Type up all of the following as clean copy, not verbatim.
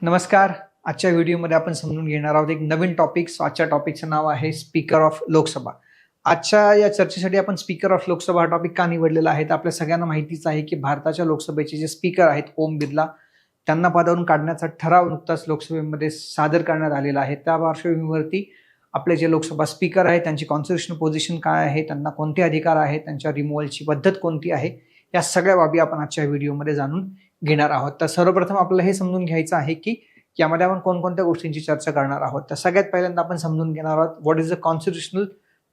नमस्कार. आजच्या व्हिडिओमध्ये आपण समजून घेणार आहोत एक नवीन टॉपिक. आजच्या टॉपिकचं नाव आहे स्पीकर ऑफ लोकसभा. आजच्या या चर्चेसाठी आपण स्पीकर ऑफ लोकसभा हा टॉपिक का निवडलेला आहे तर आपल्या सगळ्यांना माहितीच आहे की भारताच्या लोकसभेचे जे स्पीकर आहेत ओम बिर्ला, त्यांना पदावरून काढण्याचा ठराव नुकताच लोकसभेमध्ये सादर करण्यात आलेला आहे. त्या पार्श्वभूमीवरती आपले जे लोकसभा स्पीकर आहेत त्यांची कॉन्स्टिट्युशनल पोझिशन काय आहे, त्यांना कोणते अधिकार आहेत, त्यांच्या रिमूव्हलची पद्धत कोणती आहे, या सगळ्या बाबी आपण आजच्या व्हिडिओमध्ये जाणून घेणार आहोत. तर सर्वप्रथम आपल्याला हे समजून घ्यायचं आहे की यामध्ये आपण कोणकोणत्या गोष्टींची चर्चा करणार आहोत. तर सगळ्यात पहिल्यांदा आपण समजून घेणार आहोत what is the constitutional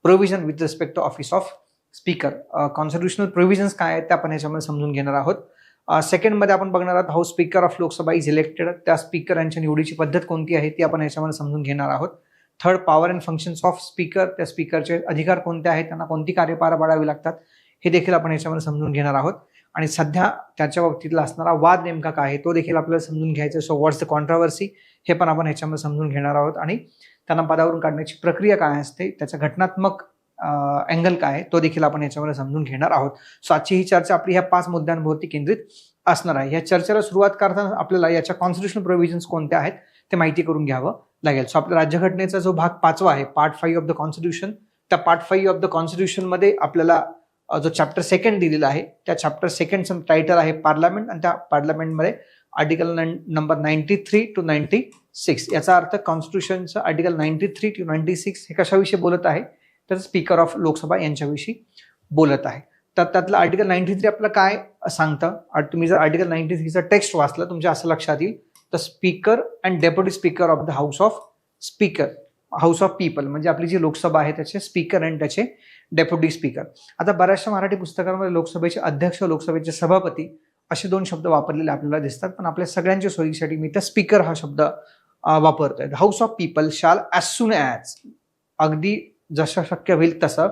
provision with respect to office of speaker. Constitutional provisions काय आहेत ते आपण याच्यामध्ये समजून घेणार आहोत. सेकंडमध्ये आपण बघणार आहोत how speaker of Lok Sabha is elected. त्या स्पीकर यांच्या निवडीची पद्धत कोणती आहे ती आपण याच्यामध्ये समजून घेणार आहोत. Third, power and functions of speaker. त्या स्पीकरचे अधिकार कोणते आहेत, त्यांना कोणती कार्य पार पाडावी लागतात हे देखील आपण याच्यामध्ये समजून घेणार आहोत. आणि सध्या त्याच्या बाबतीतला असणारा वाद नेमका काय आहे तो देखील आपल्याला समजून घ्यायचा. सो व्हॉट्स द कॉन्ट्रोवर्सी हे पण आपण ह्याच्यामध्ये समजून घेणार आहोत. आणि त्यांना पदावरून काढण्याची प्रक्रिया काय असते, त्याचा घटनात्मक अँगल काय आहे तो देखील आपण याच्यामध्ये समजून घेणार आहोत. सो आजची ही चर्चा आपली ह्या 5 मुद्द्यांवरती केंद्रित असणार आहे. या चर्चेला सुरुवात करताना आपल्याला याच्या कॉन्स्टिट्युशनल प्रोव्हिजन्स कोणत्या आहेत ते माहिती करून घ्यावं लागेल. सो आपल्या राज्यघटनेचा जो भाग 5वा आहे, पार्ट 5 ऑफ द कॉन्स्टिट्यूशन, त्या पार्ट 5 ऑफ द कॉन्स्टिट्यूशन मध्ये आपल्याला जो चॅप्टर 2 दिलेला आहे त्या चॅप्टर 2चं टायटल आहे पार्लमेंट. आणि त्या पार्लमेंटमध्ये आर्टिकल नंबर 93 to 96. याचा अर्थ कॉन्स्टिट्यूशनचं आर्टिकल 93 to 96 हे कशाविषयी बोलत आहे तर स्पीकर ऑफ लोकसभा यांच्याविषयी बोलत आहे. तर त्यातलं आर्टिकल 93 आपल्याला काय सांगतं, तुम्ही जर आर्टिकल 93चं टेक्स्ट वाचलं तुमच्या असं लक्षात येईल तर speaker and deputy speaker of the House of speaker, house of People म्हणजे आपली जी लोकसभा आहे त्याचे स्पीकर आणि त्याचे डेप्युटी स्पीकर. आता बऱ्याचशा मराठी पुस्तकांमध्ये लोकसभेचे अध्यक्ष, लोकसभेचे सभापती असे 2 शब्द वापरलेले आपल्याला दिसतात, पण आपल्या सगळ्यांच्या सोयीसाठी मी त्या स्पीकर हा शब्द वापरतोय. हाऊस ऑफ पीपल शाल ॲज सून ॲज, अगदी जसं शक्य होईल तसं,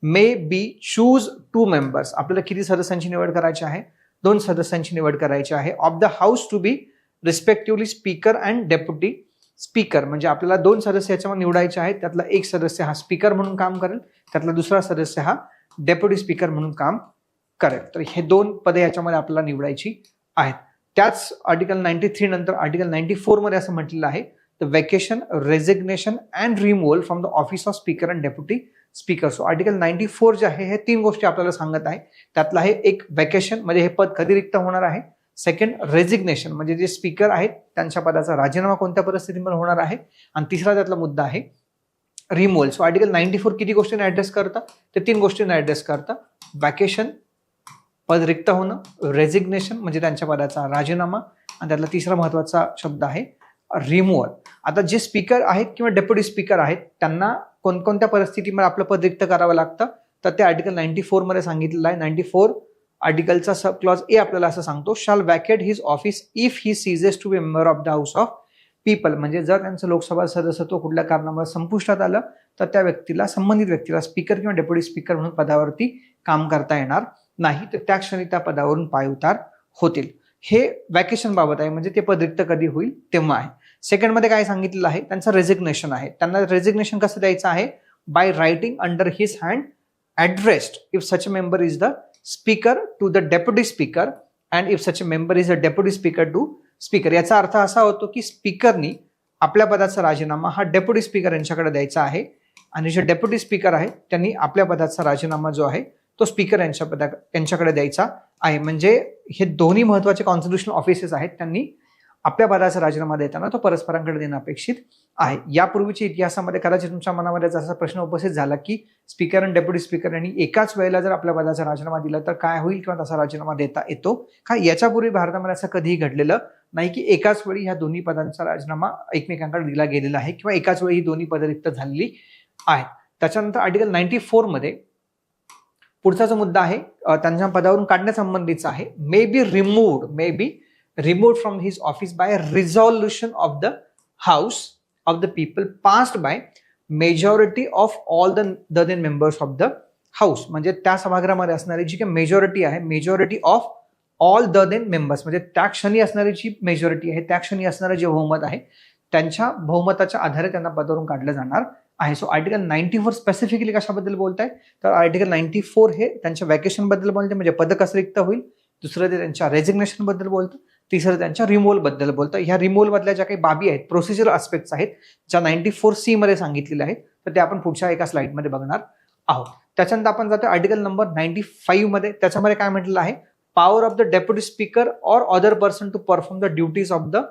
मे बी चूज 2 मेंबर्स. आपल्याला किती सदस्यांची निवड करायची आहे, 2 सदस्यांची निवड करायची आहे. Of the house to be respectively speaker and deputy speaker. म्हणजे आपल्याला 2 सदस्य याच्यामध्ये निवडायचे आहेत. त्यातला एक सदस्य हा स्पीकर म्हणून काम करेल, त्यातला दुसरा सदस्य हा डेप्युटी स्पीकर म्हणून काम करेल. तर हे 2 पदे याच्यामध्ये आपल्याला निवडायची आहेत. त्याच आर्टिकल 93 नंतर आर्टिकल 94 मध्ये असं म्हटलेलं आहे the vacation, resignation and removal from the office of speaker and deputy speaker. So article 94 जे आहे हे 3 गोष्टी आपल्याला सांगत आहे. त्यातला आहे एक वेकेशन म्हणजे हे पद कधी रिक्त होणार आहे. सेकंड, रेझिग्नेशन म्हणजे जे स्पीकर आहेत त्यांच्या पदाचा राजीनामा कोणत्या परिस्थितीमध्ये होणार आहे. आणि तिसरा त्यातला मुद्दा आहे रिमूव्हल. सो आर्टिकल 94 किती गोष्टींना ऍड्रेस करतं ते 3 गोष्टींना ऍड्रेस करतं. वॅकेशन, पद रिक्त होणं, रेझिग्नेशन म्हणजे त्यांच्या पदाचा राजीनामा, आणि त्यातला तिसरा महत्वाचा शब्द आहे रिमूव्हल. आता जे स्पीकर आहेत किंवा डेप्युटी स्पीकर आहेत त्यांना कोणकोणत्या परिस्थितीमध्ये आपलं पद रिक्त करावं लागतं तर ते आर्टिकल 94 मध्ये सांगितलेलं आहे. 94 आर्टिकलचा सब क्लॉज ए आपल्याला असं सांगतो shall vacate his office if he ceases to be member of the House of People. म्हणजे जर त्यांचं लोकसभा सदस्यत्व कुठल्या कारणामुळे संपुष्टात आलं तर त्या व्यक्तीला, संबंधित व्यक्तीला स्पीकर किंवा डेप्युटी स्पीकर म्हणून पदावरती काम करता येणार नाही, तर त्या क्षणी त्या पदावरून पायउतार होतील. हे वॅकेशन बाबत आहे, म्हणजे ते पद रिक्त कधी होईल तेव्हा आहे. सेकंड मध्ये काय सांगितलेलं आहे, त्यांचं रेझिग्नेशन आहे. त्यांना रेझिग्नेशन कसं द्यायचं आहे, by writing under his hand addressed if such a member is the speaker to the deputy speaker and if such a member is a deputy speaker to speaker. याचा अर्थ असा होतो की स्पीकरनी आपल्या पदाचा राजीनामा हा डेप्युटी स्पीकर यांच्याकडे द्यायचा आहे, आणि जे डेप्युटी स्पीकर आहेत त्यांनी आपल्या पदाचा राजीनामा जो आहे तो स्पीकर यांच्याकडे द्यायचा आहे. म्हणजे हे दोन्ही महत्वाचे कॉन्स्टिट्युशनल ऑफिसेस आहेत, त्यांनी आपल्या पदाचा राजीनामा देताना तो परस्परांकडे देणं अपेक्षित आहे. यापूर्वीच्या इतिहासामध्ये कदाचित तुमच्या मनामध्ये असा प्रश्न उपस्थित झाला की स्पीकर आणि डेप्युटी स्पीकर यांनी एकाच वेळेला जर आपल्या पदाचा राजीनामा दिला तर काय होईल किंवा तसा राजीनामा देता येतो का. याच्यापूर्वी भारतामध्ये असं कधीही घडलेलं नाही की एकाच वेळी ह्या दोन्ही पदांचा राजीनामा एकमेकांकडे दिला गेलेला आहे किंवा एकाच वेळी ही दोन्ही पदं रिक्त झालेली आहेत. त्याच्यानंतर आर्टिकल 94 मध्ये पुढचा जो मुद्दा आहे त्यांच्या पदावरून काढण्यासंबंधीचा आहे. May be removed from his office by a resolution of the House of the people passed by majority of all the then members of the House. म्हणजे त्या सभागृहामध्ये असणारी जी काही मेजॉरिटी आहे, majority of all the then members म्हणजे त्या क्षणी असणारी जी मेजॉरिटी आहे, त्या क्षणी असणारं जे बहुमत आहे त्यांच्या बहुमताच्या आधारे त्यांना पदावरून काढलं जाणार आहे. सो आर्टिकल 94 स्पेसिफिकली कशाबद्दल बोलताय तर आर्टिकल 94 हे त्यांच्या वॅकेशन बद्दल बोलते, म्हणजे पद कसं रिक्त होईल. दुसरं ते त्यांच्या रेझिग्नेशन बद्दल बोलतं. तिसरं त्यांच्या रिमूव्हल बद्दल बोलतं. ह्या रिमूव्हल मधल्या ज्या काही बाबी आहेत, प्रोसिजर आस्पेक्ट्स आहेत, ज्या 94C मध्ये सांगितलेल्या आहेत, तर ते आपण पुढच्या एका स्लाइडमध्ये बघणार आहोत. त्याच्यानंतर आपण जातो आर्टिकल नंबर 95 मध्ये. त्याच्यामध्ये काय म्हटलेलं आहे, power of the deputy speaker or other person to perform the duties of the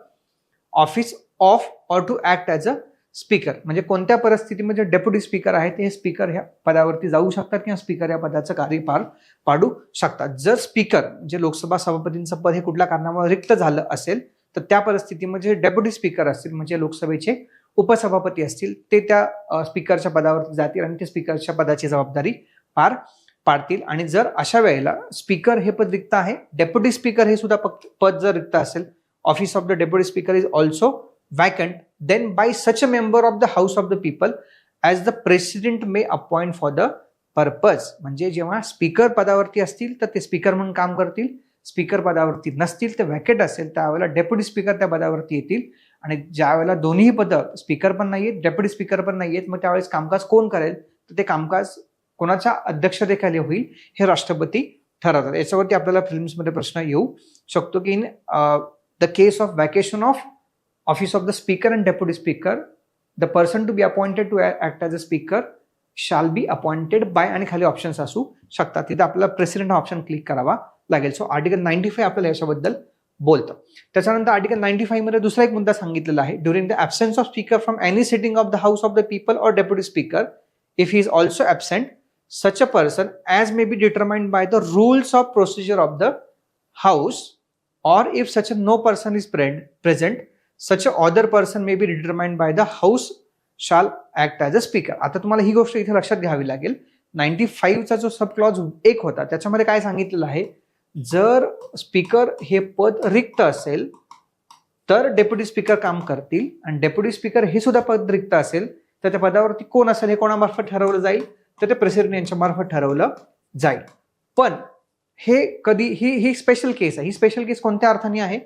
office of or to act as a speaker. म्हणजे कोणत्या परिस्थितीमध्ये डेप्युटी स्पीकर आहेत हे स्पीकर ह्या पदावरती जाऊ शकतात किंवा स्पीकर या पदाचं कार्य पार पाडू शकतात. जर स्पीकर म्हणजे लोकसभा सभापतींचं पद हे कुठल्या कारणामुळे रिक्त झालं असेल तर त्या परिस्थितीमध्ये डेप्युटी स्पीकर असतील म्हणजे लोकसभेचे उपसभापती असतील ते त्या स्पीकरच्या पदावरती जातील आणि ते स्पीकरच्या पदाची जबाबदारी पार पाडतील. आणि जर अशा वेळेला स्पीकर हे पद रिक्त आहे, डेप्युटी स्पीकर हे सुद्धा पद जर रिक्त असेल, office of the deputy speaker is also vacant, then by such a member of the House of the People as the President may appoint for the purpose. म्हणजे जेव्हा स्पीकर पदावरती असतील तर ते स्पीकर म्हणून काम करतील, स्पीकर पदावरती नसतील तर वॅकेट असेल त्यावेळेला डेप्युटी स्पीकर त्या पदावरती येतील. आणि ज्या वेळेला दोन्ही पदं स्पीकर पण नाहीयेत, डेप्युटी स्पीकर पण नाहीयेत, मग त्यावेळेस कामकाज कोण करेल तर ते कामकाज कोणाच्या अध्यक्षतेखाली होईल हे राष्ट्रपती ठरवतात. याच्यावरती आपल्याला प्रिलिम्समध्ये प्रश्न येऊ शकतो की in the case of vacation of Office of the Speaker and Deputy Speaker, the person to be appointed to act as a Speaker shall be appointed by आणि खाली ऑप्शन्स असू शकतात. तिथे आपल्याला प्रेसिडेंट हा ऑप्शन क्लिक करावा लागेल. So article 95 आपल्याला याच्याबद्दल बोलतं. त्याच्यानंतर आर्टिकल 95 मध्ये दुसरा एक मुद्दा सांगितलेला आहे, during the absence of speaker from any sitting of the House of the People or deputy speaker if he is also absent such a person as may be determined by the rules of procedure of the house or if such a no person is present such a other person may be determined by the house shall act as a speaker. आता तुम्हाला ही गोष्ट इथे लक्षात घ्यावी लागेल. 95 चा जो sub clause 1 होता त्याच्यामध्ये काय सांगितलेलं आहे, जर स्पीकर हे पद रिक्त असेल तर डेप्युटी स्पीकर काम करतील आणि डेप्युटी स्पीकर हे सुद्धा पद रिक्त असेल तर त्या पदावरती कोण असेल हे कोणामार्फत ठरवलं जाईल तर ते प्रेसिडेंट यांच्या मार्फत ठरवलं जाईल. पण हे कधी ही स्पेशल केस आहे. ही स्पेशल केस कोणत्या अर्थाने आहे,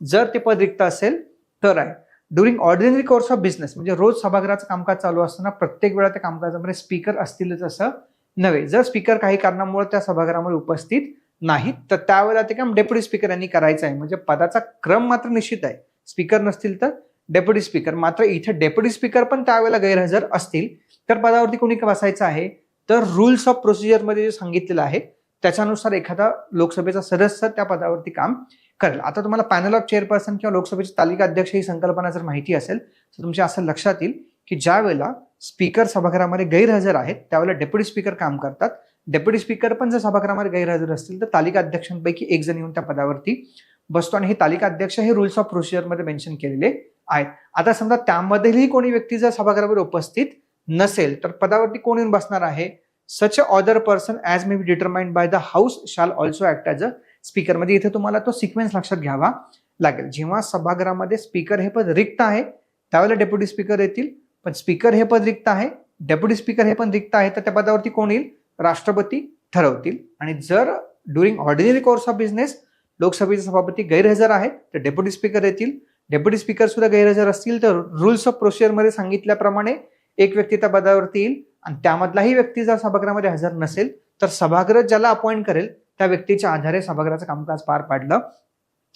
जर ते पद रिक्त असेल तर आहे. During ordinary course of business म्हणजे रोज सभागृहाचं कामकाज चालू असताना प्रत्येक वेळा त्या कामकाजामध्ये स्पीकर असतीलच असं नव्हे. जर स्पीकर काही कारणामुळे त्या सभागृहामध्ये उपस्थित नाहीत तर त्यावेळेला ते काम डेप्युटी स्पीकर यांनी करायचं आहे. म्हणजे पदाचा क्रम मात्र निश्चित आहे, स्पीकर नसतील तर डेप्युटी स्पीकर. मात्र इथे डेप्युटी स्पीकर पण त्यावेळेला गैरहजर असतील तर पदावरती कोणी बसायचं आहे, तर रूल्स ऑफ प्रोसिजरमध्ये जे सांगितलेलं आहे त्याच्यानुसार एखादा लोकसभेचा सदस्य त्या पदावरती काम करेल. आता तुम्हाला पॅनल ऑफ चेअरपर्सन किंवा लोकसभेचे तालिका अध्यक्ष ही संकल्पना जर माहिती असेल तर तुमच्या असं लक्षात येईल की ज्या वेळेला स्पीकर सभागृहामध्ये गैरहजर आहेत त्यावेळेला डेप्युटी स्पीकर काम करतात. डेप्युटी स्पीकर पण जर सभागृहामध्ये गैरहजर असतील तर तालिका अध्यक्षांपैकी एक जण येऊन त्या पदावरती बसतो आणि हे तालिका अध्यक्ष हे रूल्स ऑफ प्रोसिजरमध्ये मेन्शन केलेले आहेत. आता समजा त्यामध्येही कोणी व्यक्ती जर सभागृहावर उपस्थित नसेल तर पदावरती कोण येऊन बसणार आहे, such a other person as may be determined by the house shall also act as a speaker. मध्ये इथे तुम्हाला तो सिक्वेन्स लक्षात घ्यावा लागेल. जेव्हा सभागृहामध्ये स्पीकर हे पद रिक्त आहे त्यावेळेला डेप्युटी स्पीकर येतील, पण स्पीकर हे पद रिक्त आहे, डेप्युटी स्पीकर हे पण रिक्त आहे तर त्या पदावरती कोण येईल, राष्ट्रपती ठरवतील. आणि जर during ordinary course of business लोकसभेचे सभापती गैरहजर आहेत तर डेप्युटी स्पीकर येतील. डेप्युटी स्पीकर सुद्धा गैरहजर असतील तर रूल्स ऑफ प्रोसिजरमध्ये सांगितल्याप्रमाणे एक व्यक्ती त्या पदावरती येईल आणि त्यामधलाही व्यक्ती जर सभागृहामध्ये हजर नसेल तर सभागृह ज्याला अपॉइंट करेल त्या व्यक्तीच्या आधारे सभागृहाचं कामकाज पार पाडलं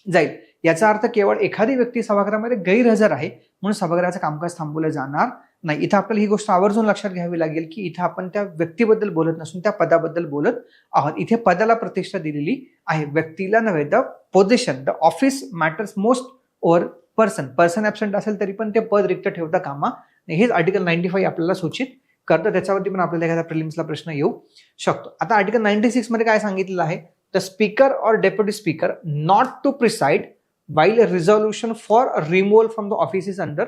जाईल. याचा अर्थ केवळ एखादी व्यक्ती सभागृहामध्ये गैरहजर आहे म्हणून सभागृहाचं कामकाज थांबवलं जाणार नाही. इथं आपल्याला ही गोष्ट आवर्जून लक्षात घ्यावी लागेल की इथं आपण त्या व्यक्तीबद्दल बोलत नसून त्या पदाबद्दल बोलत आहोत. इथे पदाला प्रतिष्ठा दिलेली आहे, व्यक्तीला नव्हे. The position, the office matters most over person absent असेल तरी पण ते पद रिक्त ठेवता कामा. हेच आर्टिकल 95 आपल्याला सूचित करतं. त्याच्यावरती पण आपल्याला एखाद्या प्रिलिम्सला प्रश्न येऊ शकतो. आता आर्टिकल 96 मध्ये काय सांगितलेलं आहे, the speaker or deputy speaker not to preside while resolution for removal from the office is under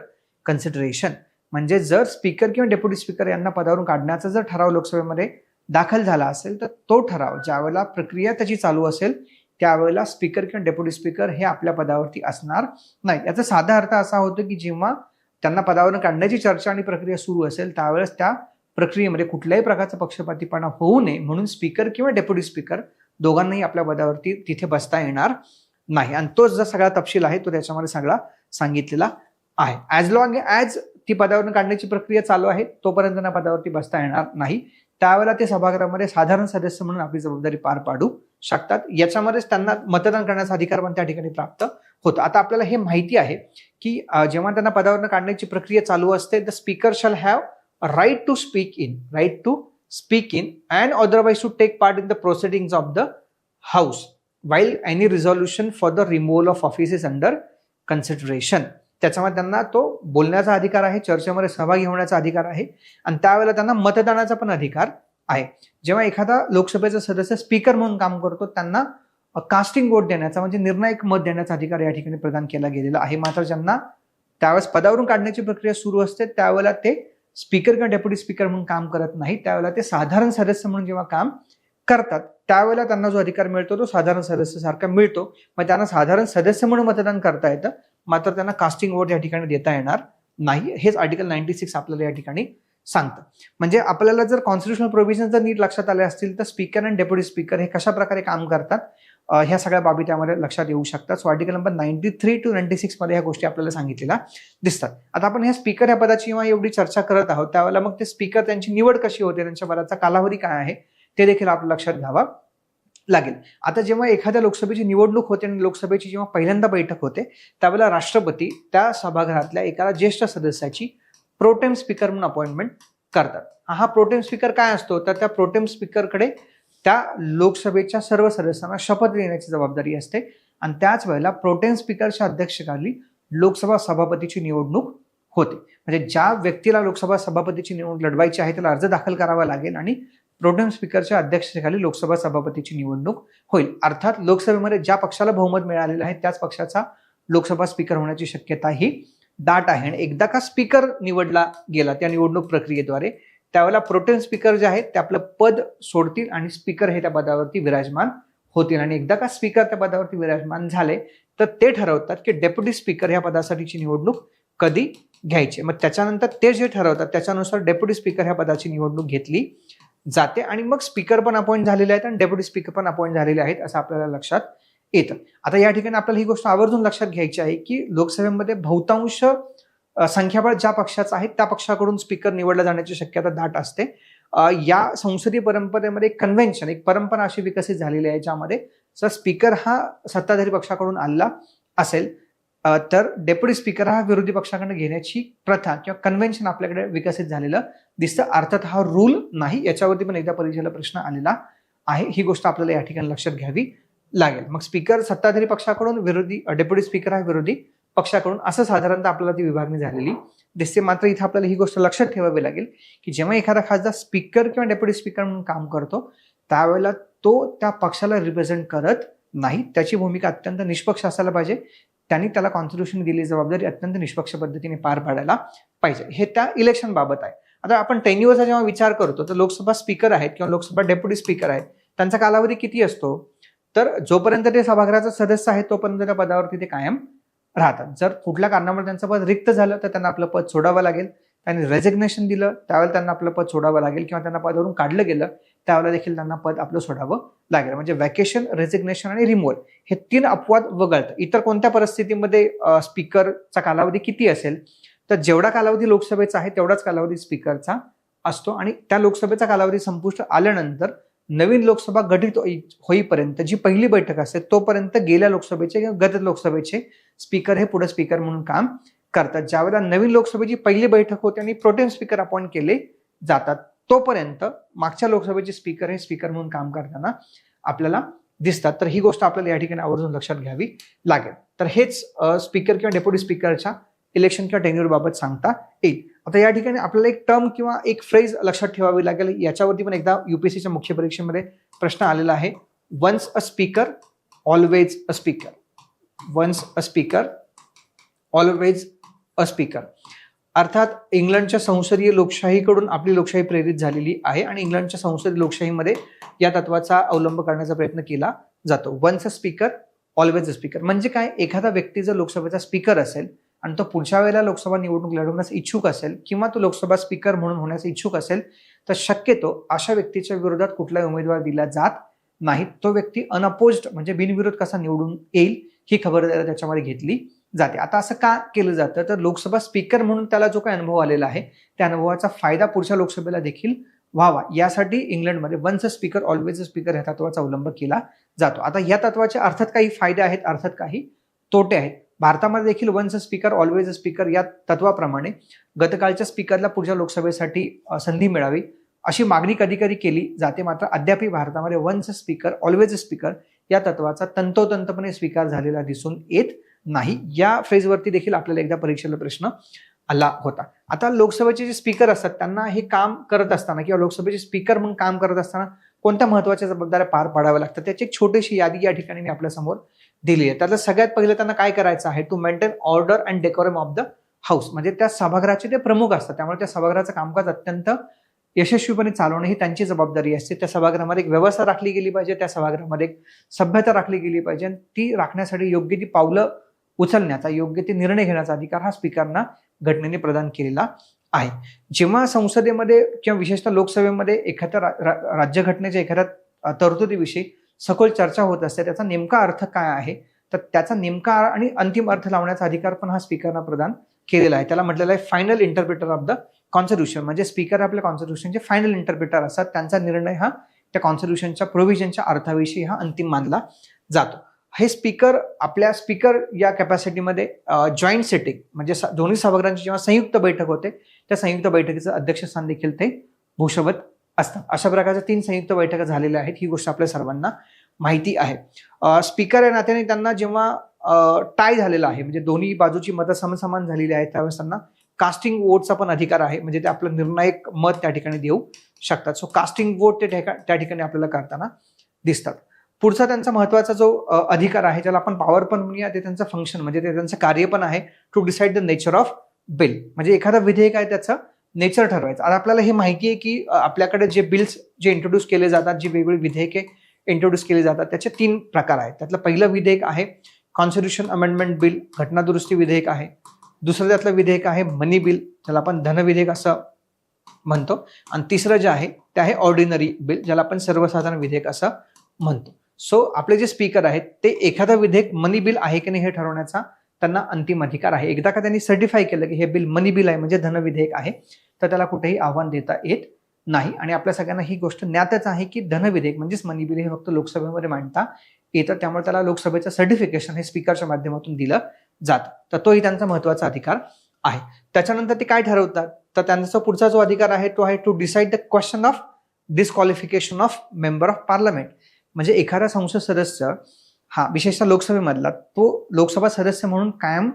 consideration. म्हणजे जर स्पीकर किंवा डेप्युटी स्पीकर यांना पदावरून काढण्याचा जर ठराव लोकसभेमध्ये दाखल झाला असेल तर तो ठराव ज्यावेळेला प्रक्रिया त्याची चालू असेल त्यावेळेला स्पीकर किंवा डेप्युटी स्पीकर हे आपल्या पदावरती असणार नाही. याचा साधा अर्थ असा होतो की जेव्हा त्यांना पदावरून काढण्याची चर्चा आणि प्रक्रिया सुरू असेल त्यावेळेस त्या प्रक्रियेमध्ये कुठल्याही प्रकारचा पक्षपातीपणा होऊ नये म्हणून स्पीकर किंवा डेप्युटी स्पीकर दोघांनाही आपल्या पदावरती तिथे बसता येणार नाही. आणि तोच जो सगळा तपशील आहे तो त्याच्यामध्ये सगळा सांगितलेला आहे. ॲज लॉंग ॲज ती पदावरून काढण्याची प्रक्रिया चालू आहे तोपर्यंत ना पदावरती बसता येणार नाही. त्यावेळेला ते सभागृहामध्ये साधारण सदस्य म्हणून आपली जबाबदारी पार पाडू शकतात. याच्यामध्येच त्यांना मतदान करण्याचा अधिकार पण त्या ठिकाणी प्राप्त होतो. आता आपल्याला हे माहिती आहे की जेव्हा त्यांना पदावरून काढण्याची प्रक्रिया चालू असते, the speaker shall have right to speak in and otherwise to take part in the proceedings of the house while any resolution for the removal of office is under consideration. त्याच्यामध्ये त्यांना तो बोलण्याचा अधिकार आहे, चर्चेमध्ये सहभागी होण्याचा अधिकार आहे आणि त्यावेळेला त्यांना मतदानाचा पण अधिकार आहे. जेव्हा एखादा लोकसभेचा सदस्य स्पीकर म्हणून काम करतो, त्यांना कास्टिंग वोट देण्याचा म्हणजे निर्णायक मत देण्याचा अधिकार या ठिकाणी प्रदान केला गेलेला आहे. मात्र ज्यांना त्यावेळेस पदावरून काढण्याची प्रक्रिया सुरू असते, त्यावेळेला ते स्पीकर किंवा डेप्युटी स्पीकर म्हणून काम करत नाही. त्यावेळेला ते साधारण सदस्य म्हणून जेव्हा काम करतात, त्यावेळेला त्यांना जो अधिकार मिळतो तो साधारण सदस्य सारखा मिळतो. मग त्यांना साधारण सदस्य म्हणून मतदान करता येतं, मात्र त्यांना कास्टिंग वोट या ठिकाणी देता येणार नाही. हेच आर्टिकल 96 आपल्याला या ठिकाणी सांगतं. म्हणजे आपल्याला जर कॉन्स्टिट्युशनल प्रोव्हिजन जर नीट लक्षात आले असतील तर स्पीकर आणि डेप्युटी स्पीकर हे कशा प्रकारे काम करतात ह्या सगळ्या बाबी त्यामध्ये लक्षात येऊ शकतात. सो आर्टिकल नंबर 93 to 96 मध्ये ह्या गोष्टी आपल्याला सांगितलेल्या दिसतात. आता आपण ह्या स्पीकर या पदाची जेव्हा एवढी चर्चा करत आहोत, त्यावेळेला मग ते स्पीकर त्यांची निवड कशी होते, त्यांच्या पदाचा कालावधी काय आहे ते देखील आपल्या लक्षात घ्यावा लागेल. आता जेव्हा एखाद्या लोकसभेची निवडणूक होते आणि लोकसभेची जेव्हा पहिल्यांदा बैठक होते, त्यावेळेला राष्ट्रपती त्या सभागृहातल्या एका ज्येष्ठ सदस्याची प्रोटेम स्पीकर म्हणून अपॉइंटमेंट करतात. हा प्रोटेम स्पीकर काय असतो, तर त्या प्रोटेम स्पीकरकडे त्या लोकसभेच्या सर्व सदस्यांना शपथ देण्याची जबाबदारी असते आणि त्याच वेळेला प्रोटेम स्पीकरच्या अध्यक्षतेखाली लोकसभा सभापतीची निवडणूक होते. म्हणजे ज्या व्यक्तीला लोकसभा सभापतीची निवडणूक लढवायची आहे त्याला अर्ज दाखल करावा लागेल आणि प्रोटेम स्पीकरच्या अध्यक्षतेखाली लोकसभा सभापतीची निवडणूक होईल. अर्थात लोकसभेमध्ये ज्या पक्षाला बहुमत मिळालेलं आहे त्याच पक्षाचा लोकसभा स्पीकर होण्याची शक्यता ही दाट आहे. आणि एकदा का स्पीकर निवडला गेला त्या निवडणूक प्रक्रियेद्वारे, त्यावेळेला प्रोटेम स्पीकर जे आहेत ते आपलं पद सोडतील आणि स्पीकर हे त्या पदावरती विराजमान होतील. आणि एकदा का स्पीकर त्या पदावरती विराजमान झाले तर ते ठरवतात की डेप्युटी स्पीकर ह्या पदासाठीची निवडणूक कधी घ्यायची. मग त्याच्यानंतर ते जे ठरवतात त्याच्यानुसार डेप्युटी स्पीकर ह्या पदाची निवडणूक घेतली जाते आणि मग स्पीकर पण अपॉइंट झालेले आहेत आणि डेप्युटी स्पीकर पण अपॉइंट झालेले आहेत असं आपल्याला लक्षात येतं. आता या ठिकाणी आपल्याला ही गोष्ट आवर्जून लक्षात घ्यायची आहे की लोकसभेमध्ये बहुतांश संख्याबळ ज्या पक्षाचा आहे त्या पक्षाकडून स्पीकर निवडला जाण्याची शक्यता दाट असते. या संसदीय परंपरेमध्ये कन्व्हेन्शन, एक परंपरा अशी विकसित झालेली आहे ज्यामध्ये जर स्पीकर हा सत्ताधारी पक्षाकडून आला असेल तर डेप्युटी स्पीकर हा विरोधी पक्षाकडे घेण्याची प्रथा किंवा कन्व्हेन्शन आपल्याकडे विकसित झालेलं दिसतं. अर्थात हा रूल नाही, याच्यावरती पण एकदा परीक्षेला प्रश्न आलेला आहे. ही गोष्ट आपल्याला या ठिकाणी लक्षात घ्यावी लागेल. मग स्पीकर सत्ताधारी पक्षाकडून, विरोधी डेप्युटी स्पीकर हा विरोधी पक्षाकडून, असं साधारणतः आपल्याला ती विभागणी झालेली दिसते. मात्र इथे आपल्याला ही गोष्ट लक्षात ठेवावी लागेल की जेव्हा एखादा खासदार स्पीकर किंवा डेप्युटी स्पीकर म्हणून काम करतो त्यावेळेला तो त्या पक्षाला रिप्रेझेंट करत नाही. त्याची भूमिका अत्यंत निष्पक्ष असायला पाहिजे. त्यांनी त्याला कॉन्स्टिट्यूशन दिलेली जबाबदारी अत्यंत निष्पक्ष पद्धतीने पार पाडायला पाहिजे. हे त्या इलेक्शन बाबत आहे. आता आपण टेन्युअरचा जेव्हा विचार करतो तर लोकसभा स्पीकर आहेत किंवा लोकसभा डेप्युटी स्पीकर आहेत, त्यांचा कालावधी किती असतो, तर जोपर्यंत ते सभागृहाचा सदस्य आहे तोपर्यंत त्या पदावरती ते कायम राहतात. जर कुठल्या कारणामुळे त्यांचं पद रिक्त झालं तर त्यांना आपलं पद सोडावं लागेल. त्यांनी रेजिग्नेशन दिलं त्यावेळेला त्यांना आपलं पद सोडावं लागेल किंवा त्यांना पदावरून काढलं गेलं त्यावेळेला देखील त्यांना पद आपलं सोडावं लागेल. म्हणजे वॅकेशन, रेजिग्नेशन आणि रिमूव्हल हे 3 अपवाद वगळतं. इतर कोणत्या परिस्थितीमध्ये स्पीकरचा कालावधी किती असेल, तर जेवढा कालावधी लोकसभेचा आहे तेवढाच कालावधी स्पीकरचा असतो आणि त्या लोकसभेचा कालावधी संपुष्ट आल्यानंतर नवीन लोकसभा गठीत होईपर्यंत जी पहिली बैठक असते तोपर्यंत गेल्या लोकसभेचे किंवा गत लोकसभेचे स्पीकर हे पुढे स्पीकर म्हणून काम करतात. ज्यावेळेला नवीन लोकसभेची पहिली बैठक होते आणि प्रोटेम स्पीकर अपॉइंट केले जातात तोपर्यंत मागच्या लोकसभेचे स्पीकर हे स्पीकर म्हणून काम करताना आपल्याला दिसतात. तर ही गोष्ट आपल्याला या ठिकाणी आवर्जून लक्षात घ्यावी लागेल. तर हेच स्पीकर किंवा डेप्युटी स्पीकरच्या इलेक्शन किंवा टेन्युअर बाबत सांगता येईल. आता या ठिकाणी आपल्याला एक टर्म किंवा एक फ्रेज लक्षात ठेवावी लागेल. याच्यावरती पण एकदा युपीएससीच्या मुख्य परीक्षेमध्ये प्रश्न आलेला आहे. Once a speaker always a speaker. Once a speaker always a speaker. अर्थात इंग्लंडच्या संसदीय लोकशाहीकडून आपली लोकशाही प्रेरित झालेली आहे आणि इंग्लंडच्या संसदीय लोकशाहीमध्ये या तत्वाचा अवलंब करण्याचा प्रयत्न केला जातो. Once a speaker always a speaker म्हणजे काय, एखादा व्यक्ती जर लोकसभेचा स्पीकर असेल आणि तो पुढच्या वेळेला लोकसभा निवडणूक लढवण्यास इच्छुक असेल किंवा तो लोकसभा स्पीकर म्हणून होण्यास इच्छुक असेल तर शक्यतो अशा व्यक्तीच्या विरोधात कुठलाही उमेदवार दिला जात नाही. तो व्यक्ती अनअपोज्ड म्हणजे बिनविरोध कसा निवडून येईल ही खबरदारी त्याच्यामध्ये घेतली जाते. आता असं का केलं जातं, तर लोकसभा स्पीकर म्हणून त्याला जो काही अनुभव आलेला आहे त्या अनुभवाचा फायदा पुढच्या लोकसभेला देखील व्हावा यासाठी इंग्लंडमध्ये once a speaker always a speaker या तत्वाचा अवलंब केला जातो. आता या तत्वाचे अर्थात काही फायदे आहेत, अर्थात काही तोटे आहेत. भारतामध्ये देखील once a speaker always a speaker या तत्वाप्रमाणे गतकाळच्या स्पीकरला पुढच्या लोकसभेसाठी संधी मिळावी अशी मागणी कधी कधी केली जाते. मात्र अद्यापही भारतामध्ये once a speaker always a speaker या तत्वाचा तंतोतंतपणे स्वीकार झालेला दिसून येत नाही. या फ्रेजवरती देखील आपल्याला एकदा परीक्षेला प्रश्न आला होता. आता लोकसभेचे जे स्पीकर असतात त्यांना हे काम करत असताना किंवा लोकसभेचे स्पीकर म्हणून काम करत असताना कोणत्या महत्वाच्या जबाबदाऱ्या पार पाडाव्या लागतात त्याची एक छोटीशी यादी या ठिकाणी मी आपल्या समोर दिली आहे. त्यातलं सगळ्यात पहिलं त्यांना काय करायचं आहे, to maintain order and decorum of the house. म्हणजे त्या सभागृहाचे ते प्रमुख असतात, त्यामुळे त्या सभागृहाचं कामकाज अत्यंत यशस्वीपणे चालवणं ही त्यांची जबाबदारी असते. त्या सभागृहामध्ये एक व्यवस्था राखली गेली पाहिजे, त्या सभागृहामध्ये एक सभ्यता राखली गेली पाहिजे आणि ती राखण्यासाठी योग्य ती पावलं उचलण्याचा, योग्य ते निर्णय घेण्याचा अधिकार हा स्पीकरना घटनेने प्रदान केलेला आहे. जेव्हा संसदेमध्ये किंवा विशेषतः लोकसभेमध्ये एखाद्या राज्यघटनेच्या एखाद्या तरतुदीविषयी सखोल चर्चा होत असते, त्याचा नेमका अर्थ काय आहे, तर त्याचा नेमका आणि अंतिम अर्थ लावण्याचा अधिकार पण हा स्पीकरना प्रदान केलेला आहे. त्याला म्हटलेलं आहे final interpreter of the constitution. म्हणजे स्पीकर आपल्या कॉन्स्टिट्यूशनचे फायनल इंटरप्रिटर असतात, त्यांचा निर्णय हा त्या कॉन्स्टिट्यूशनच्या प्रोव्हिजनच्या अर्थाविषयी हा अंतिम मानला जातो. हे स्पीकर आपल्या स्पीकर या कॅपॅसिटीमध्ये जॉईंट सिटिंग म्हणजे दोन्ही सभागृहांची जेव्हा संयुक्त बैठक होते त्या संयुक्त बैठकीचं अध्यक्षस्थान देखील ते भूषवत असतात. अशा प्रकारच्या 3 संयुक्त बैठका झालेल्या आहेत, ही गोष्ट आपल्या सर्वांना माहिती आहे. स्पीकर या नात्याने त्यांना जेव्हा टाय झालेला आहे म्हणजे दोन्ही बाजूची मतं समसमान झालेली आहेत त्यावेळेस त्यांना कास्टिंग वोटचा पण अधिकार आहे, म्हणजे ते आपलं निर्णायक मत त्या ठिकाणी देऊ शकतात. सो कास्टिंग वोट ते त्या ठिकाणी आपल्याला करताना दिसतात. पुढचा त्यांचा महत्वाचा जो अधिकार आहे ज्याला आपण पॉवर पण म्हणूया, ते त्यांचं फंक्शन म्हणजे ते त्यांचं कार्य पण आहे, to decide the nature of bill. म्हणजे एखादं विधेयक आहे त्याचं नेचर ठरवायचं. आता आपल्याला हे माहिती आहे की आपल्याकडे जे बिल्स जे इंट्रोड्यूस केले जातात, जी वेगवेगळी विधेयके इंट्रोड्यूस केली जातात त्याचे 3 प्रकार आहेत. त्यातलं पहिलं विधेयक आहे कॉन्स्टिट्यूशन अमेंडमेंट बिल, घटना दुरुस्ती विधेयक आहे. दुसरं त्यातलं विधेयक आहे मनी बिल, ज्याला आपण धन विधेयक असं म्हणतो. आणि तिसरं जे आहे ते आहे ऑर्डिनरी बिल, ज्याला आपण सर्वसाधारण विधेयक असं म्हणतो. सो आपले जे स्पीकर आहेत ते एखादं विधेयक मनी बिल आहे की नाही हे ठरवण्याचा त्यांना अंतिम अधिकार आहे. एकदा का त्यांनी सर्टिफाय केलं की हे बिल मनी बिल आहे म्हणजे धन विधेयक आहे, तर त्याला कुठेही आव्हान देता येत नाही. आणि आपल्या सगळ्यांना ही गोष्ट ज्ञातच आहे की धन विधेयक म्हणजेच मनी बिल हे फक्त लोकसभेमध्ये मांडता येतं, त्यामुळे त्याला लोकसभेचं सर्टिफिकेशन हे स्पीकरच्या माध्यमातून दिलं जातं. तर तोही त्यांचा महत्वाचा अधिकार आहे. त्याच्यानंतर ते काय ठरवतात, तर त्यांचा पुढचा जो अधिकार आहे तो आहे to decide the question of disqualification of member of parliament. म्हणजे एखादा संसद सदस्य हा विशेषतः लोकसभेमधला तो लोकसभा सदस्य म्हणून कायम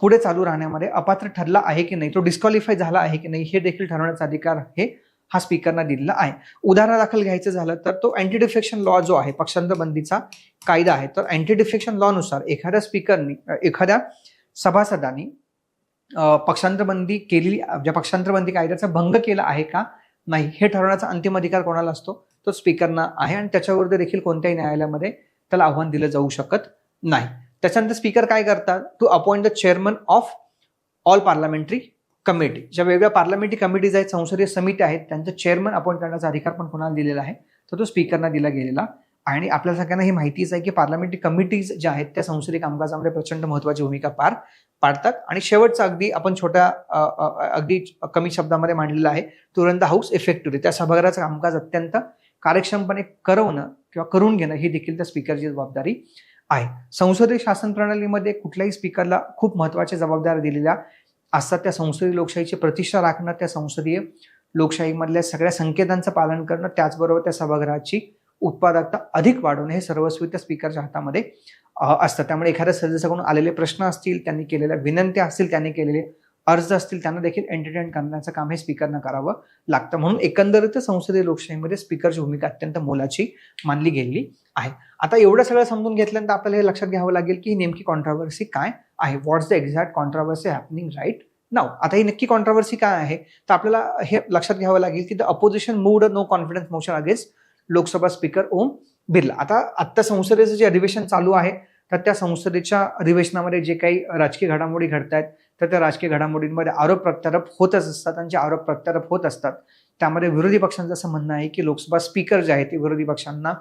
पुढे चालू राहण्यामध्ये अपात्र ठरला आहे की नाही, तो डिस्क्वालिफाय झाला आहे की नाही हे देखील ठरवण्याचा अधिकार हे हा स्पीकरना दिलेला आहे. उदाहरणादाखल घ्यायचं झालं तर तो अँटी डिफेक्शन लॉ जो आहे, पक्षांतर बंदीचा कायदा आहे, तर अँटी डिफेक्शन लॉ नुसार एखाद्या स्पीकरनी एखाद्या सभासदांनी पक्षांतर बंदी केलेली ज्या पक्षांतर बंदी कायद्याचा भंग केला आहे का नाही हे ठरवण्याचा अंतिम अधिकार कोणाला असतो, तो स्पीकरना आहे. आणि त्याच्यावर देखील कोणत्याही न्यायालयामध्ये त्याला आव्हान दिलं जाऊ शकत नाही. त्याच्यानंतर स्पीकर काय करतात, to appoint the chairman of all parliamentary committee. ज्या वेगवेगळ्या पार्लमेंटरी कमिटीज आहेत, संसदीय समिती आहेत, त्यांचं चेअरमन अपॉइंट करण्याचा अधिकार पण कोणाला दिलेला आहे, तर तो स्पीकरना दिला गेलेला. आणि आपल्या सगळ्यांना ही माहितीच आहे की पार्लमेंटरी कमिटीज ज्या आहेत त्या संसदीय कामकाजामध्ये प्रचंड महत्वाची भूमिका पार पाडतात. आणि शेवटचं अगदी आपण छोट्या अगदी कमी शब्दामध्ये मांडलेलं आहे, to run the house effectively. त्या सभागृहाचं कामकाज अत्यंत कार्यक्षमपणे करवणं किंवा करून घेणं ही देखील त्या स्पीकरची जबाबदारी आहे. संसदीय शासन प्रणालीमध्ये कुठल्याही स्पीकरला खूप महत्वाच्या जबाबदाऱ्या दिलेल्या असतात. त्या संसदीय लोकशाहीची प्रतिष्ठा राखणं, त्या संसदीय लोकशाहीमधल्या सगळ्या संकेतांचं पालन करणं, त्याचबरोबर त्या सभागृहाची उत्पादकता अधिक वाढवणं हे सर्वस्वी त्या स्पीकरच्या हातामध्ये असतं. त्यामुळे एखाद्या सदस्याकडून आलेले प्रश्न असतील, त्यांनी केलेल्या विनंत्या असतील, त्यांनी केलेले अर्ज असतील, त्यांना देखील एंटरटेन करण्याचं काम हे स्पीकरनं करावं लागतं. म्हणून एकंदरीत संसदीय लोकशाहीमध्ये स्पीकरची भूमिका अत्यंत मोलाची मानली गेलेली आहे. आता एवढं सगळं समजून घेतल्यानंतर आपल्याला हे लक्षात घ्यावं लागेल की ही नेमकी कॉन्ट्रोवर्सी काय आहे, what's the exact controversy happening right now. आता ही नक्की कॉन्ट्रोवर्सी काय आहे, तर आपल्याला हे लक्षात घ्यावं लागेल की the opposition moved no confidence motion against Lok Sabha speaker Om Birla. आता संसदेचं जे अधिवेशन चालू आहे, तर त्या संसदेच्या अधिवेशनामध्ये जे काही राजकीय घडामोडी घडत आहेत, तर त्या राजकीय घडामोडींमध्ये आरोप प्रत्यारोप होतच असतात. आणि जे आरोप प्रत्यारोप होत असतात त्यामध्ये विरोधी पक्षांचं असं म्हणणं आहे की लोकसभा स्पीकर जे आहे ते विरोधी पक्षांना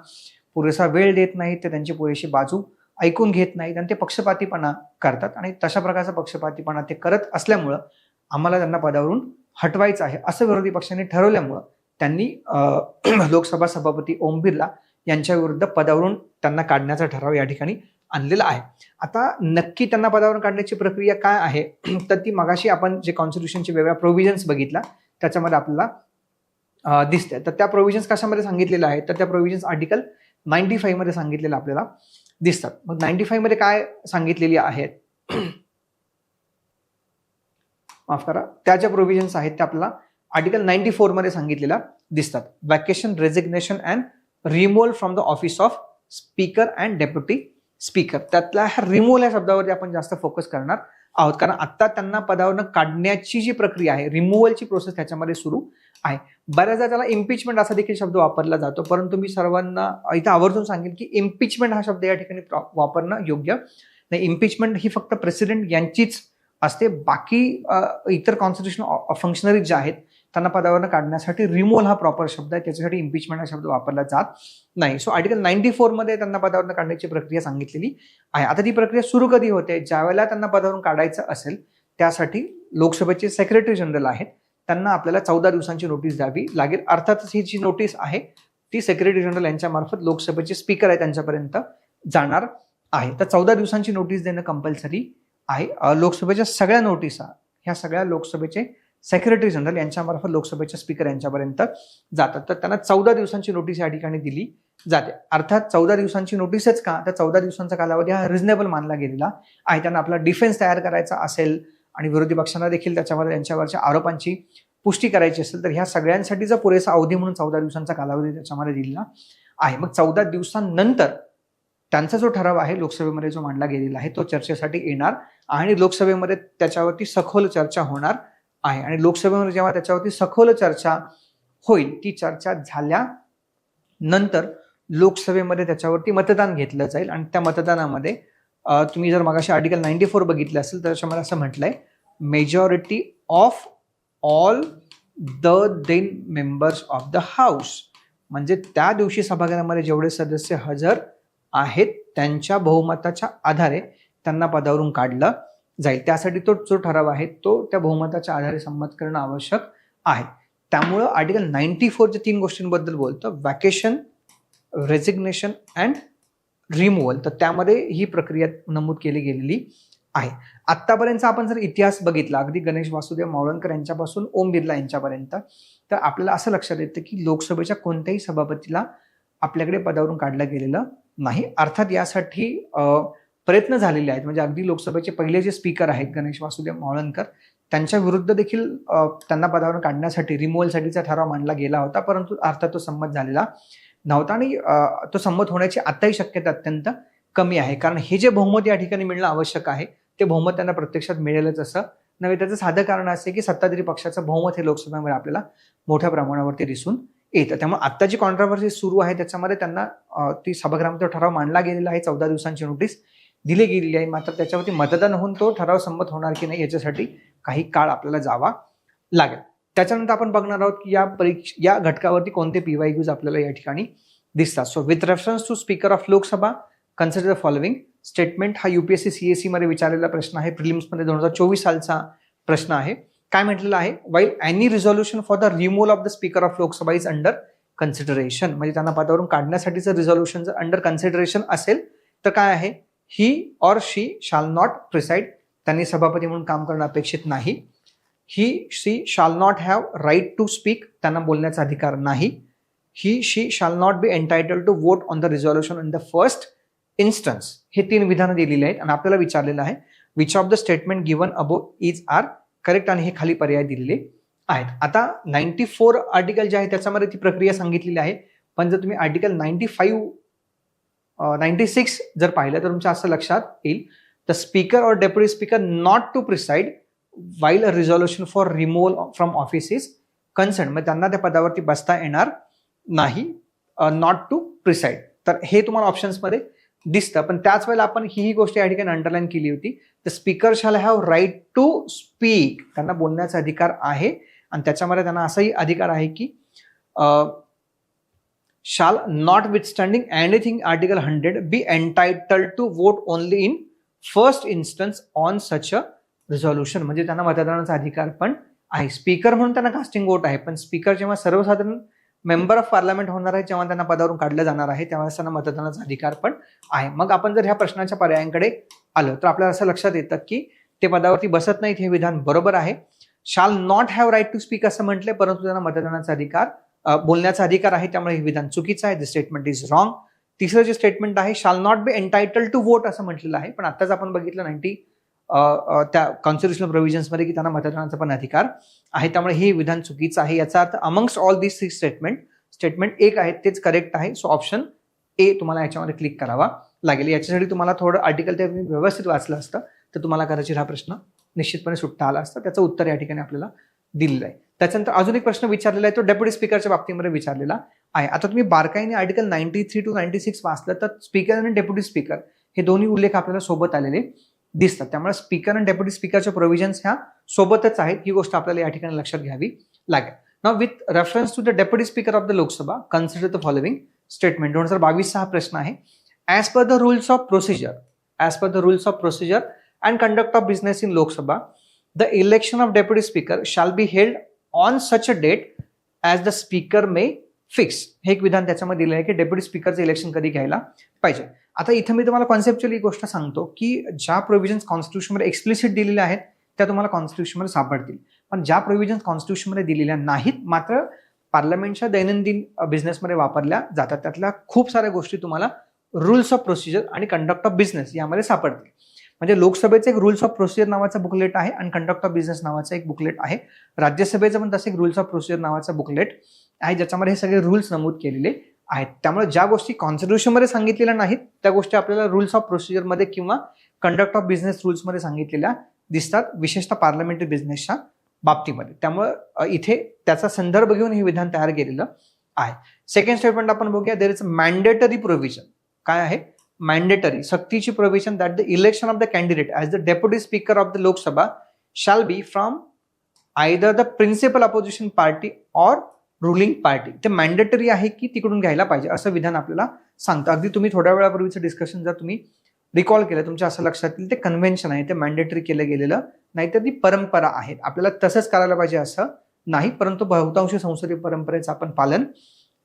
पुरेसा वेळ देत नाहीत, ते त्यांची पुरेशी बाजू ऐकून घेत नाहीत आणि ते पक्षपातीपणा करतात. आणि तशा प्रकारचा पक्षपातीपणा ते करत असल्यामुळं आम्हाला त्यांना पदावरून हटवायचं आहे असं विरोधी पक्षांनी ठरवल्यामुळं त्यांनी लोकसभा सभापती ओम बिर्ला यांच्या विरुद्ध पदावरून त्यांना काढण्याचा ठराव या ठिकाणी आणलेला आहे. आता नक्की त्यांना पदावरून काढण्याची प्रक्रिया काय आहे तर ती मगाशी आपण जे कॉन्स्टिट्यूशनचे वेगळ्या प्रोव्हिजन्स बघितला त्याच्यामध्ये आपल्याला दिसते. तर त्या प्रोव्हिजन्स कशामध्ये सांगितलेल्या आहेत तर त्या प्रोव्हिजन्स आर्टिकल 95 मध्ये सांगितलेलं आपल्याला दिसतात. मग 95 मध्ये काय सांगितलेली आहेत माफ करा, त्या ज्या प्रोव्हिजन्स आहेत त्या आपल्याला आर्टिकल 94 मध्ये सांगितलेल्या दिसतात. Vacation, resignation and removal from the office of speaker and deputy speaker. त्यातल्या ह्या रिमूव्हल या शब्दावरती आपण जास्त फोकस करणार आहोत, कारण आता त्यांना पदावरून काढण्याची जी प्रक्रिया आहे, रिमूव्हलची प्रोसेस त्याच्यामध्ये सुरू आहे. बऱ्याचदा त्याला इम्पिचमेंट असा देखील शब्द वापरला जातो, परंतु मी सर्वांना इथं आवर्जून सांगेन की इम्पिचमेंट हा शब्द या ठिकाणी वापरणं योग्य नाही. इम्पिचमेंट ही फक्त प्रेसिडेंट यांचीच असते. बाकी इतर कॉन्स्टिट्यूशनल फंक्शनरीज जे आहेत त्यांना पदावरून काढण्यासाठी रिमूव्हल हा प्रॉपर शब्द आहे, त्याच्यासाठी इम्पिचमेंट हा शब्द वापरला जात नाही. सो आर्टिकल 94 मध्ये त्यांना पदावरून काढण्याची प्रक्रिया सांगितलेली आहे. आता ती प्रक्रिया सुरू कधी होते, ज्यावेळेला त्यांना पदावरून काढायचं असेल त्यासाठी लोकसभेचे सेक्रेटरी जनरल आहेत त्यांना आपल्याला 14 दिवसांची नोटीस द्यावी लागेल. अर्थातच ही जी नोटीस आहे ती सेक्रेटरी जनरल यांच्या मार्फत लोकसभेचे स्पीकर आहे त्यांच्यापर्यंत जाणार आहे. तर 14 दिवसांची नोटीस देणं कंपल्सरी आहे. लोकसभेच्या सगळ्या नोटिसा ह्या सगळ्या लोकसभेचे सेक्रेटरी जनरल यांच्यामार्फत लोकसभेच्या स्पीकर यांच्यापर्यंत जातात. तर त्यांना 14 दिवसांची नोटीस या ठिकाणी दिली जाते. अर्थात 14 दिवसांची नोटीसच का, तर 14 दिवसांचा कालावधी हा रिझनेबल मानला गेलेला आहे. त्यांना आपला डिफेन्स तयार करायचा असेल आणि विरोधी पक्षांना देखील त्यांच्यावरच्या आरोपांची पुष्टी करायची असेल तर ह्या सगळ्यांसाठीचा पुरेसा अवधी म्हणून 14 दिवसांचा कालावधी त्याच्यामध्ये दिलेला आहे. मग 14 दिवसांनंतर त्यांचा जो ठराव आहे लोकसभेमध्ये जो मांडला गेलेला आहे तो चर्चेसाठी येणार आणि लोकसभेमध्ये त्याच्यावरती सखोल चर्चा होणार आहे. आणि लोकसभेमध्ये जेव्हा त्याच्यावरती सखोल चर्चा होईल, ती चर्चा झाल्यानंतर लोकसभेमध्ये त्याच्यावरती मतदान घेतलं जाईल आणि त्या मतदानामध्ये तुम्ही जर मगाशी आर्टिकल 94 बघितलं असेल तर त्याच्यामध्ये असं म्हटलंय, majority of all the then members of the house, म्हणजे त्या दिवशी सभागृहामध्ये जेवढे सदस्य हजर आहेत त्यांच्या बहुमताच्या आधारे त्यांना पदावरून काढलं जाईल. त्यासाठी तो जो ठराव आहे तो त्या बहुमताच्या आधारे संमत करणं आवश्यक आहे. त्यामुळं आर्टिकल 94 च्या 3 गोष्टींबद्दल बोलतं, वॅकेशन, रेजिग्नेशन अँड रिमूव्हल. तर त्यामध्ये ही प्रक्रिया नमूद केली गेलेली आहे. आतापर्यंत आपण जर इतिहास बघितला अगदी गणेश वासुदेव मावळणकर यांच्यापासून ओम बिर्ला यांच्यापर्यंत, तर आपल्याला असं लक्षात येतं की लोकसभेच्या कोणत्याही सभापतीला आपल्याकडे पदावरून काढलं गेलेलं नाही. अर्थात यासाठी प्रयत्न झालेले आहेत. म्हणजे अगदी लोकसभेचे पहिले जे स्पीकर आहेत गणेश वासुदेव मावळणकर त्यांच्या विरुद्ध देखील त्यांना पदावरून काढण्यासाठी रिमूव्हलसाठीचा ठराव मांडला गेला होता, परंतु अर्थात तो संमत झालेला नव्हता आणि तो संमत होण्याची आताही शक्यता अत्यंत कमी आहे. कारण हे जे बहुमत या ठिकाणी मिळणं आवश्यक आहे ते बहुमत त्यांना प्रत्यक्षात मिळेलच असं नव्हे. त्याचं साधं कारण असे की सत्ताधारी पक्षाचं बहुमत हे लोकसभेमध्ये आपल्याला मोठ्या प्रमाणावरती दिसून येतं. त्यामुळे आता जी कॉन्ट्रोव्हर्सी सुरू आहे त्याच्यामध्ये त्यांना ती सभागृहामध्ये ठराव मांडला गेलेला आहे, 14 दिवसांची नोटीस दिली गेलेली आहे. मात्र त्याच्यावरती मतदान होऊन तो ठराव संमत होणार की नाही याच्यासाठी काही काळ आपल्याला जावा लागेल. त्याच्यानंतर आपण बघणार आहोत की या घटकावरती कोणते PYQs आपल्याला या ठिकाणी दिसतात. So with reference to speaker of Lok Sabha consider the following statement. हा UPSC CSE मध्ये विचारलेला प्रश्न आहे. प्रिलिम्स मध्ये 2024 सालचा प्रश्न आहे. काय म्हटलेलं आहे, while any resolution for the removal of the speaker of Lok Sabha is under consideration. म्हणजे त्यांना पदावरून काढण्यासाठीचं रिझोल्युशन जर अंडर कन्सिडरेशन असेल तर काय आहे, ही or she shall not preside, त्यांनी सभापती म्हणून काम करणं अपेक्षित नाही. He she shall not have right to speak, त्यांना बोलण्याचा अधिकार नाही. He she shall not be entitled to vote on the resolution in the first instance. हे 3 विधानं दिलेली आहेत आणि आपल्याला विचारलेलं आहे which of the statement given above is are correct, आणि हे खाली पर्याय दिलेले आहेत. आता 94 आर्टिकल जे आहे त्याच्यामध्ये ती प्रक्रिया सांगितलेली आहे, पण जर तुम्ही आर्टिकल 96 जर पाहिलं तर तुमच्या असं लक्षात येईल, the speaker or deputy speaker not to preside while a resolution for removal from office is concern. मग त्यांना त्या पदावरती बसता येणार नाही, नॉट टू प्रिसाइड. तर हे तुम्हाला ऑप्शन्समध्ये दिसतं. पण त्याच वेळेला आपण ही गोष्ट या ठिकाणी अंडरलाईन केली होती, the speaker shall have right to speak, त्यांना बोलण्याचा अधिकार आहे आणि त्याच्यामध्ये त्यांना असाही अधिकार आहे की shall notwithstanding anything article 100 be entitled to vote only in first instance on such a resolution. म्हणजे त्यांना मतदानाचा अधिकार पण आहे. स्पीकर म्हणून त्यांना कास्टिंग वोट आहे, पण स्पीकर जेव्हा सर्वसाधारण मेंबर ऑफ पार्लमेंट होणार आहे, जेव्हा त्यांना पदावरून काढलं जाणार आहे, तेव्हा त्यांना मतदानाचा अधिकार पण आहे. मग आपण जर ह्या प्रश्नाच्या पर्यायांकडे आलो तर आपल्याला असं लक्षात येतं की ते पदावरती बसत नाहीत हे विधान बरोबर आहे. Shall not have right to speak असं म्हटले, परंतु त्यांना मतदानाचा अधिकार बोलण्याचा अधिकार आहे, त्यामुळे हे विधान चुकीचं आहे. This statement is wrong. तिसरं जे स्टेटमेंट आहे shall not be entitle to vote असं म्हटलेलं आहे, पण आताच आपण बघितलं त्या कॉन्स्टिट्युशनल प्रोव्हिजन्स मध्ये की त्यांना मतदानाचा पण अधिकार आहे, त्यामुळे हे विधान चुकीचं आहे. याचा अर्थ अमंगस्ट ऑल दिस 6 स्टेटमेंट एक आहे तेच करेक्ट आहे. सो ऑप्शन ए तुम्हाला याच्यामध्ये क्लिक करावा लागेल. याच्यासाठी तुम्हाला थोडं आर्टिकल ते व्यवस्थित वाचलं असतं तर तुम्हाला कदाचित हा प्रश्न निश्चितपणे सुटता आला असता. त्याचं उत्तर या ठिकाणी आपल्याला दिलेलं आहे. त्याच्यानंतर अजून एक प्रश्न विचारलेला आहे, तो डेप्युटी स्पीकरच्या बाबतीमध्ये विचारलेला आहे. आता तुम्ही बारकाईने आर्टिकल 93 to 96 वाचलं तर स्पीकर आणि डेप्युटी स्पीकर हे दोन्ही उल्लेख आपल्याला सोबत आलेले दिसतात. त्यामुळे स्पीकर आणि डेप्युटी स्पीकरच्या प्रोव्हिजन्स ह्या सोबतच आहेत, ही गोष्ट आपल्याला या ठिकाणी लक्षात घ्यावी लागेल. Now with reference to the deputy speaker of the Lok Sabha consider the following statement. 2022 हा प्रश्न आहे. As per the rules of procedure and conduct of business in Lok Sabha the election of deputy speaker shall be held on such a date as the speaker may fix. हे एक विधान त्याच्यामध्ये दिलं आहे की डेप्युटी स्पीकरचं इलेक्शन कधी घ्यायला पाहिजे. आता इथं मी तुम्हाला कॉन्सेप्च्युअली गोष्ट सांगतो की ज्या प्रोव्हिजन्स कॉन्स्टिट्यूशनमध्ये एक्सप्लिसिट दिलेल्या आहेत त्या तुम्हाला कॉन्स्टिट्यूशनमध्ये सापडतील, पण ज्या प्रोव्हिजन्स कॉन्स्टिट्यूशनमध्ये दिलेल्या नाहीत मात्र पार्लमेंटच्या दैनंदिन बिझनेसमध्ये वापरल्या जातात, त्यातल्या खूप साऱ्या गोष्टी तुम्हाला रूल्स ऑफ प्रोसिजर आणि कंडक्ट ऑफ बिझनेस यामध्ये सापडतील. म्हणजे लोकसभेचं एक रूल्स ऑफ प्रोसिजर नावाचं बुकलेट आहे आणि कंडक्ट ऑफ बिझनेस नावाचं एक बुकलेट आहे. राज्यसभेचं पण तसं एक रूल्स ऑफ प्रोसिजर नावाचं बुकलेट आहे ज्याच्यामध्ये हे सगळे रूल्स नमूद केलेले आहेत. त्यामुळे ज्या गोष्टी कॉन्स्टिट्यूशनमध्ये सांगितलेल्या नाहीत त्या गोष्टी आपल्याला रूल्स ऑफ प्रोसिजरमध्ये किंवा कंडक्ट ऑफ बिझनेस रूल्समध्ये सांगितलेल्या दिसतात, विशेषतः पार्लमेंटरी बिझनेसच्या बाबतीमध्ये. त्यामुळे इथे त्याचा संदर्भ घेऊन हे विधान तयार केलेलं आहे. सेकंड स्टेटमेंट आपण बघूया. There is a mandatory provision. काय आहे? मॅन्डेटरी सक्तीची provision that the election of the candidate as the deputy speaker of the Lok Sabha shall be from either the principal opposition party or ruling party. ते mandatory आहे की तिकडून घ्यायला पाहिजे असं विधान आपल्याला सांगतं. अगदी तुम्ही थोड्या वेळापूर्वीचं डिस्कशन जर तुम्ही रिकॉल केलं तुमच्या असं लक्षात येईल ते कन्व्हेन्शन आहे, ते मॅन्डेटरी केलं गेलेलं नाही तर ती परंपरा आहे. आपल्याला तसंच करायला पाहिजे असं नाही, परंतु बहुतांश संसदीय परंपरेचं आपण पालन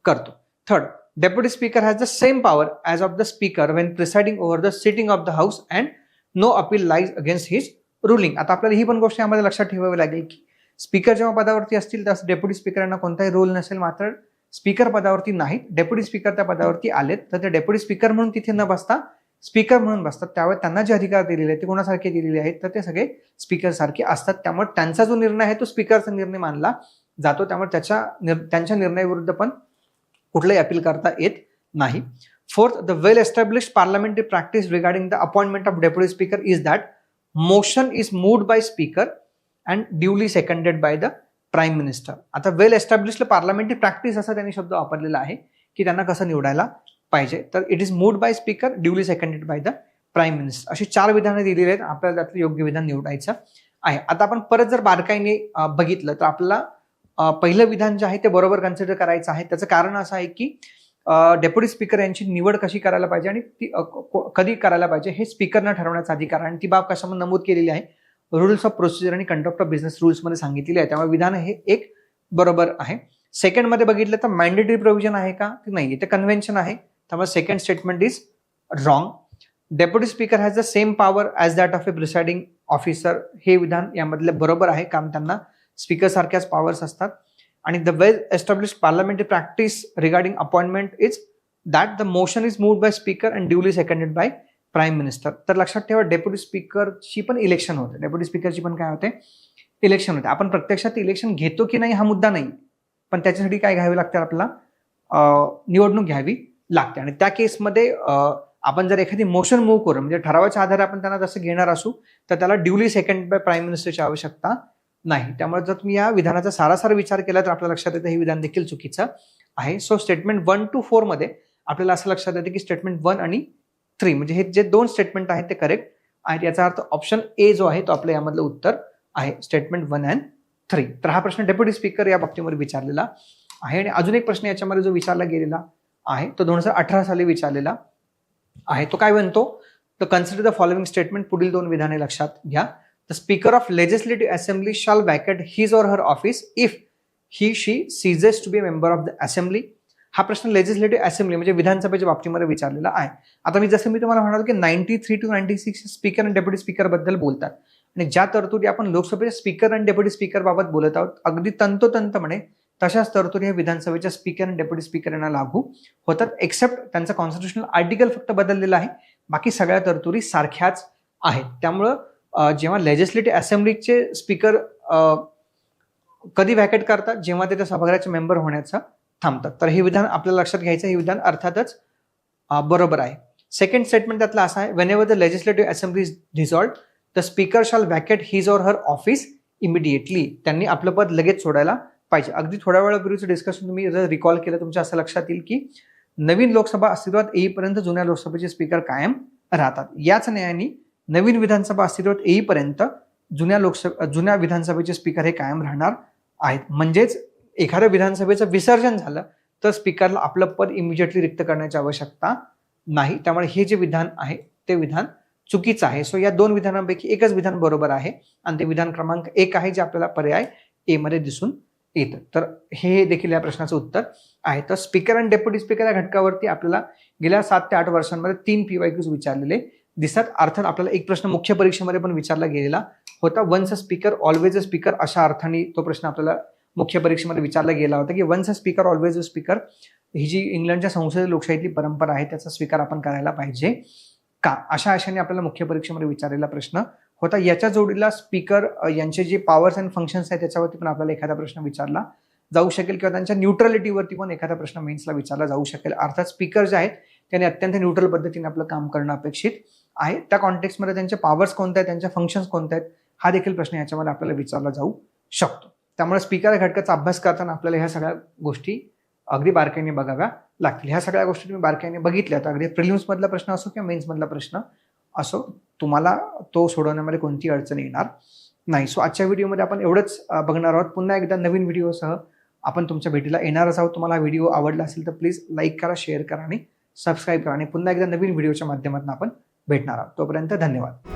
करतो. Third, deputy speaker has the same power as of the speaker when presiding over the sitting of the house and no appeal lies against his ruling. आता आपल्याला ही पण गोष्ट यामध्ये लक्षात ठेवावी लागेल की स्पीकर जेव्हा पदावरती असतील त्यास डेप्युटी स्पीकरांना कोणताही रोल नसेल, मात्र स्पीकर पदावरती नाहीत, डेप्युटी स्पीकर त्या पदावरती आलेत तर ते डेप्युटी स्पीकर म्हणून तिथे न बसता स्पीकर म्हणून बसतात. त्यावेळी त्यांना जे अधिकार दिलेले आहेत ते कोणासारखे दिलेले आहेत तर ते सगळे स्पीकर सारखे असतात. त्यामुळे त्यांचा जो निर्णय आहे तो स्पीकरचा निर्णय मानला जातो, त्यामुळे त्यांच्या निर्णयाविरुद्ध पण कुठलंही अपील करता येत नाही. Fourth, the well established parliamentary practice regarding the appointment of deputy speaker is that motion is moved by speaker and duly seconded by the prime minister. आता वेल एस्टॅब्लिश्ड पार्लमेंटरी प्रॅक्टिस असा त्यांनी शब्द वापरलेला आहे की त्यांना कसं निवडायला पाहिजे, तर it is moved by speaker duly seconded by the prime minister. अशी 4 विधानं दिलेली आहेत, आपल्याला त्यातलं योग्य विधान निवडायचं आहे. आता आपण परत जर बारकाईने बघितलं तर आपल्याला पहिलं विधान जे आहे ते बरोबर कन्सिडर करायचं आहे. त्याचं कारण असं आहे की डेप्युटी स्पीकर यांची निवड कशी करायला पाहिजे आणि ती कधी करायला पाहिजे हे स्पीकरनं ठरवण्याचा अधिकार आणि ती बाब कशामध्ये नमूद केलेली आहे, रूल्स ऑफ प्रोसिजर आणि कंडक्ट ऑफ बिझनेस रूल्समध्ये सांगितलेली आहे. त्यामुळे विधान हे एक बरोबर आहे. सेकंड मध्ये बघितलं तर मॅन्डेटरी प्रोव्हिजन आहे का की नाही, ते कन्व्हेन्शन आहे, त्यामुळे second statement is wrong. Deputy speaker has the same power as that of A presiding officer. हे विधान यामधले बरोबर आहे, कारण त्यांना स्पीकर सारख्याच पॉवर्स असतात. आणि the well established parliamentary practice regarding appointment is that the motion is moved by speaker and duly seconded by prime minister. तर लक्षात ठेवा डेप्युटी स्पीकरची पण इलेक्शन होते, डेप्युटी स्पीकरची पण काय होते, इलेक्शन होते. आपण प्रत्यक्षात इलेक्शन घेतो की नाही हा मुद्दा नाही, पण त्याच्यासाठी काय घ्यावे लागते, आपल्याला निवडणूक घ्यावी लागते. आणि त्या केसमध्ये आपण जर एखादी मोशन मूव्ह करू म्हणजे ठरावाच्या आधारे आपण त्यांना तसं घेणार असू तर त्याला ड्युली सेकंड बाय प्राईम मिनिस्टरची आवश्यकता नाही. त्यामुळे जर तुम्ही या विधानाचा सारासार विचार केला तर आपल्या लक्षात येतं हे विधान देखील चुकीचं आहे. सो स्टेटमेंट 1 to 4 मध्ये आपल्याला असं लक्षात येतं की स्टेटमेंट 1 आणि 3 म्हणजे हे जे 2 स्टेटमेंट आहेत ते करेक्ट आहेत. याचा अर्थ ऑप्शन ए जो आहे तो आपलं यामधलं उत्तर आहे, स्टेटमेंट 1 and 3. तर हा प्रश्न डेप्युटी स्पीकर या बाबतीमध्ये विचारलेला आहे. आणि अजून एक प्रश्न याच्यामध्ये जो विचारला गेलेला आहे तो 2018 साली विचारलेला आहे. तो काय म्हणतो, तर कन्सिडर द फॉलोइंग स्टेटमेंट. पुढील 2 विधाने लक्षात घ्या. The speaker of legislative assembly shall vacate his or her office if he she ceases to be member of the assembly. हा प्रश्न लेजिस्लेटिव्ह असेंब्ली म्हणजे विधानसभेच्या बाबतीमध्ये विचारलेला आहे. आता जसं मी तुम्हाला म्हणालो की 93 to 96 स्पीकर आणि डेप्युटी स्पीकर बद्दल बोलतात आणि ज्या तरतुदी आपण लोकसभेच्या स्पीकर आणि डेप्युटी स्पीकर बाबत बोलत आहोत अगदी तंतोतंतपणे तशाच तरतुदी हे विधानसभेच्या स्पीकर आणि डेप्युटी स्पीकर यांना लागू होतात, एक्सेप्ट त्यांचा कॉन्स्टिट्युशनल आर्टिकल फक्त बदललेला आहे, बाकी सगळ्या तरतुदी सारख्याच आहेत. त्यामुळं जेव्हा लेजिस्लेटिव्ह असेंब्लीचे स्पीकर कधी व्हॅकेट करतात, जेव्हा ते त्या सभागृहाचे मेंबर होण्याचं थांबतात. तर हे विधान आपल्याला लक्षात घ्यायचं, हे विधान अर्थातच बरोबर आहे. सेकंड स्टेटमेंट त्यातलं असं आहे, whenever the legislative assembly is dissolved the speaker shall vacate his or her office immediately. त्यांनी आपलं पद लगेच सोडायला पाहिजे. अगदी थोड्या वेळापूर्वीचं डिस्कशन तुम्ही जर रिकॉल केलं तुमच्या असं लक्षात येईल की नवीन लोकसभा अस्तित्वात येईपर्यंत जुन्या लोकसभेचे स्पीकर कायम राहतात. याच न्यायाने नवीन विधानसभा अस्तित्वात येईपर्यंत जुन्या विधानसभेचे स्पीकर हे कायम राहणार आहेत. म्हणजेच एखाद्या विधानसभेचं विसर्जन झालं तर स्पीकरला आपलं पद इमिजिएटली रिक्त करण्याची आवश्यकता नाही. त्यामुळे हे जे विधान आहे ते विधान चुकीचं आहे. सो या दोन विधानांपैकी एकच विधान बरोबर आहे आणि ते विधान क्रमांक 1 आहे, जे आपल्याला पर्याय ए मध्ये दिसून येतं. तर हे देखील या प्रश्नाचं उत्तर आहे. तर स्पीकर आणि डेप्युटी स्पीकर या घटकावरती आपल्याला गेल्या 7 ते 8 वर्षांमध्ये 3 PYQs विचारलेले दिसतात. अर्थात आपल्याला एक प्रश्न मुख्य परीक्षेमध्ये पण विचारला गेलेला होता, once a speaker always a speaker, अशा अर्थाने तो प्रश्न आपल्याला मुख्य परीक्षेमध्ये विचारला गेला होता की once a speaker always a speaker ही जी इंग्लंडच्या संसदीय लोकशाहीतली परंपरा आहे त्याचा स्वीकार आपण करायला पाहिजे का, अशा आशेने आपल्याला मुख्य परीक्षेमध्ये विचारलेला प्रश्न होता. याच्या जोडीला स्पीकर यांचे जे पॉवर्स अँड फंक्शन्स आहेत त्याच्यावरती पण आपल्याला एखादा प्रश्न विचारला जाऊ शकेल किंवा त्यांच्या न्यूट्रलिटीवरती पण एखादा प्रश्न मेन्सला विचारला जाऊ शकेल. अर्थात स्पीकर जे आहेत त्यांनी अत्यंत न्यूट्रल पद्धतीने आपलं काम करणं अपेक्षित आहे. त्या कॉन्टेक्स्टमध्ये त्यांचे पॉवर्स कोणते आहेत, त्यांच्या फंक्शन्स कोणते आहेत, हा देखील प्रश्न याच्यामध्ये आपल्याला विचारला जाऊ शकतो. त्यामुळे स्पीकर घटकाचा अभ्यास करताना आपल्याला ह्या सगळ्या गोष्टी अगदी बारकाईने बघाव्या लागतील. ह्या सगळ्या गोष्टी तुम्ही बारकाईने बघितल्या तर अगदी प्रिलिम्स मधला प्रश्न असो किंवा मेन्स मधला प्रश्न असो तुम्हाला तो सोडवण्यामध्ये कोणती अडचण येणार नाही. सो आजच्या व्हिडिओमध्ये आपण एवढंच बघणार आहोत. पुन्हा एकदा नवीन व्हिडिओसह आपण तुमच्या भेटीला येणारच आहोत. तुम्हाला हा व्हिडिओ आवडला असेल तर प्लीज लाईक करा, शेअर करा आणि सबस्क्राईब करा आणि पुन्हा एकदा नवीन व्हिडिओच्या माध्यमातून आपण भेटणार आहोत. तोपर्यंत धन्यवाद.